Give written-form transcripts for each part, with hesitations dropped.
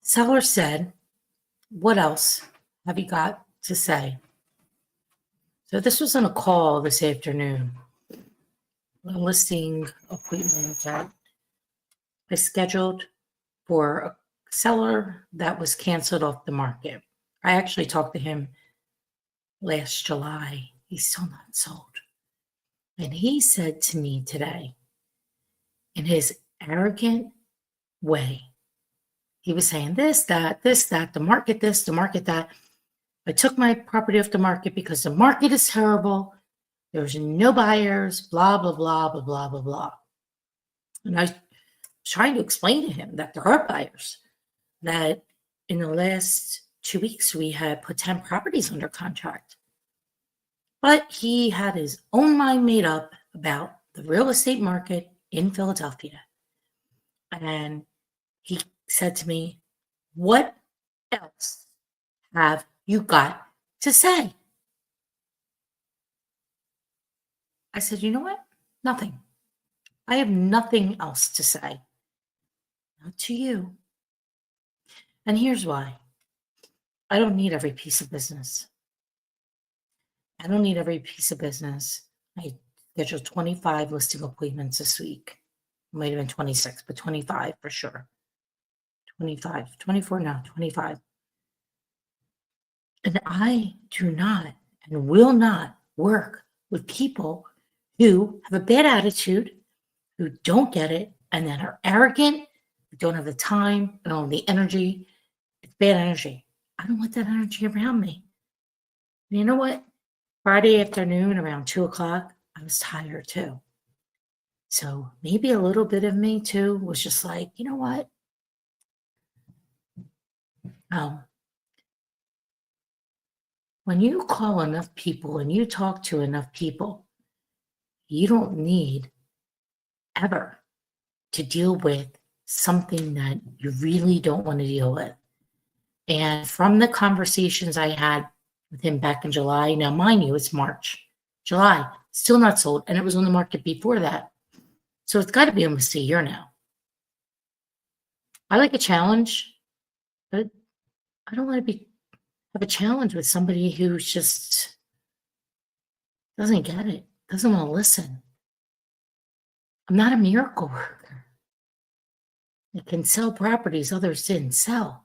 Seller said, what else have you got to say? So this was on a call this afternoon, a listing appointment that I scheduled for a seller that was canceled off the market. I actually talked to him last July. He's still not sold. And he said to me today, in his arrogant way, he was saying this, that, the market this, the market that. I took my property off the market because the market is terrible. There's no buyers, blah, blah, blah, blah, blah, blah, blah. And I was trying to explain to him that there are buyers, that in the last 2 weeks, we had put 10 properties under contract. But he had his own mind made up about the real estate market in Philadelphia. And he said to me, what else have you got to say? I said, you know what? Nothing. I have nothing else to say. Not to you. And here's why. I don't need every piece of business. I don't need every piece of business. I scheduled 25 listing appointments this week. It might have been 26, but 25 for sure. 25, 24 now, 25. And I do not and will not work with people who have a bad attitude, who don't get it, and that are arrogant, who don't have the time, don't have the energy. It's bad energy. I don't want that energy around me. And you know what? Friday afternoon around 2 o'clock, I was tired too. So maybe a little bit of me too was just like, you know what? When you call enough people and you talk to enough people, you don't need ever to deal with something that you really don't want to deal with. And from the conversations I had with him back in July, now mind you, it's March, July, still not sold, and it was on the market before that. So it's got to be almost a year now. I like a challenge, but I don't want to have a challenge with somebody who just doesn't get it, doesn't want to listen. I'm not a miracle worker. I can sell properties others didn't sell.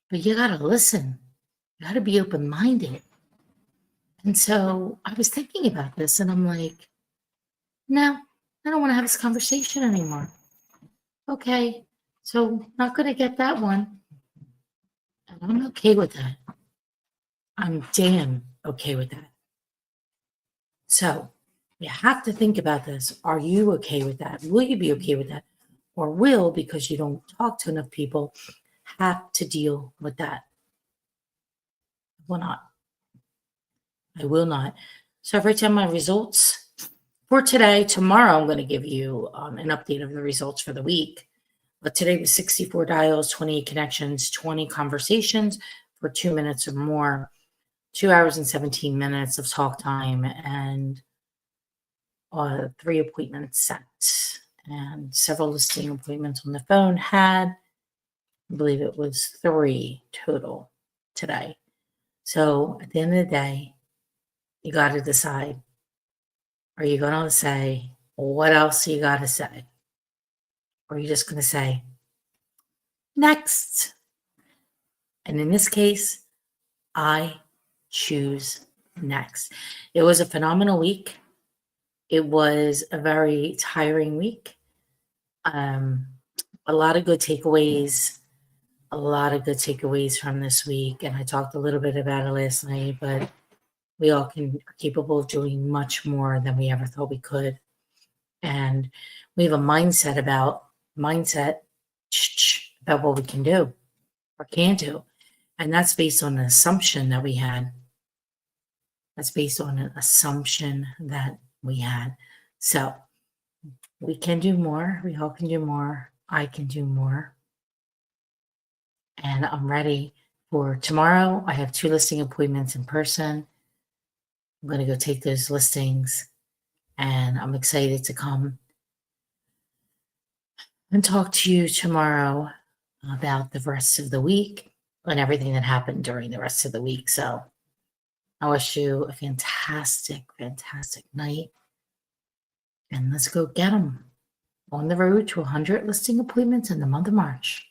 But you got to listen. You got to be open-minded. And so I was thinking about this and I'm like, no, I don't want to have this conversation anymore. Okay, so not going to get that one. And I'm okay with that. I'm damn okay with that. So you have to think about this. Are you okay with that? Will you be okay with that? Or will, because you don't talk to enough people, have to deal with that? I will not. I will not. So I've written down my results for today. Tomorrow, I'm going to give you an update of the results for the week. But today was 64 dials, 28 connections, 20 conversations for 2 minutes or more, 2 hours and 17 minutes of talk time, and 3 appointments set, and several listing appointments on the phone had. I believe it was 3 total today. So at the end of the day, you got to decide. Are you going to say, what else you got to say? Or are you just going to say, next? And in this case, I choose next. It was a phenomenal week. It was a very tiring week. A lot of good takeaways. A lot of good takeaways from this week. And I talked a little bit about it last night, but we all are capable of doing much more than we ever thought we could. And we have a mindset about what we can do or can't do. And that's based on an assumption that we had. So we can do more. We all can do more. I can do more. And I'm ready for tomorrow. I have 2 listing appointments in person. I'm going to go take those listings, and I'm excited to come and talk to you tomorrow about the rest of the week and everything that happened during the rest of the week. So I wish you a fantastic, fantastic night. And let's go get them on the road to 100 listing appointments in the month of March.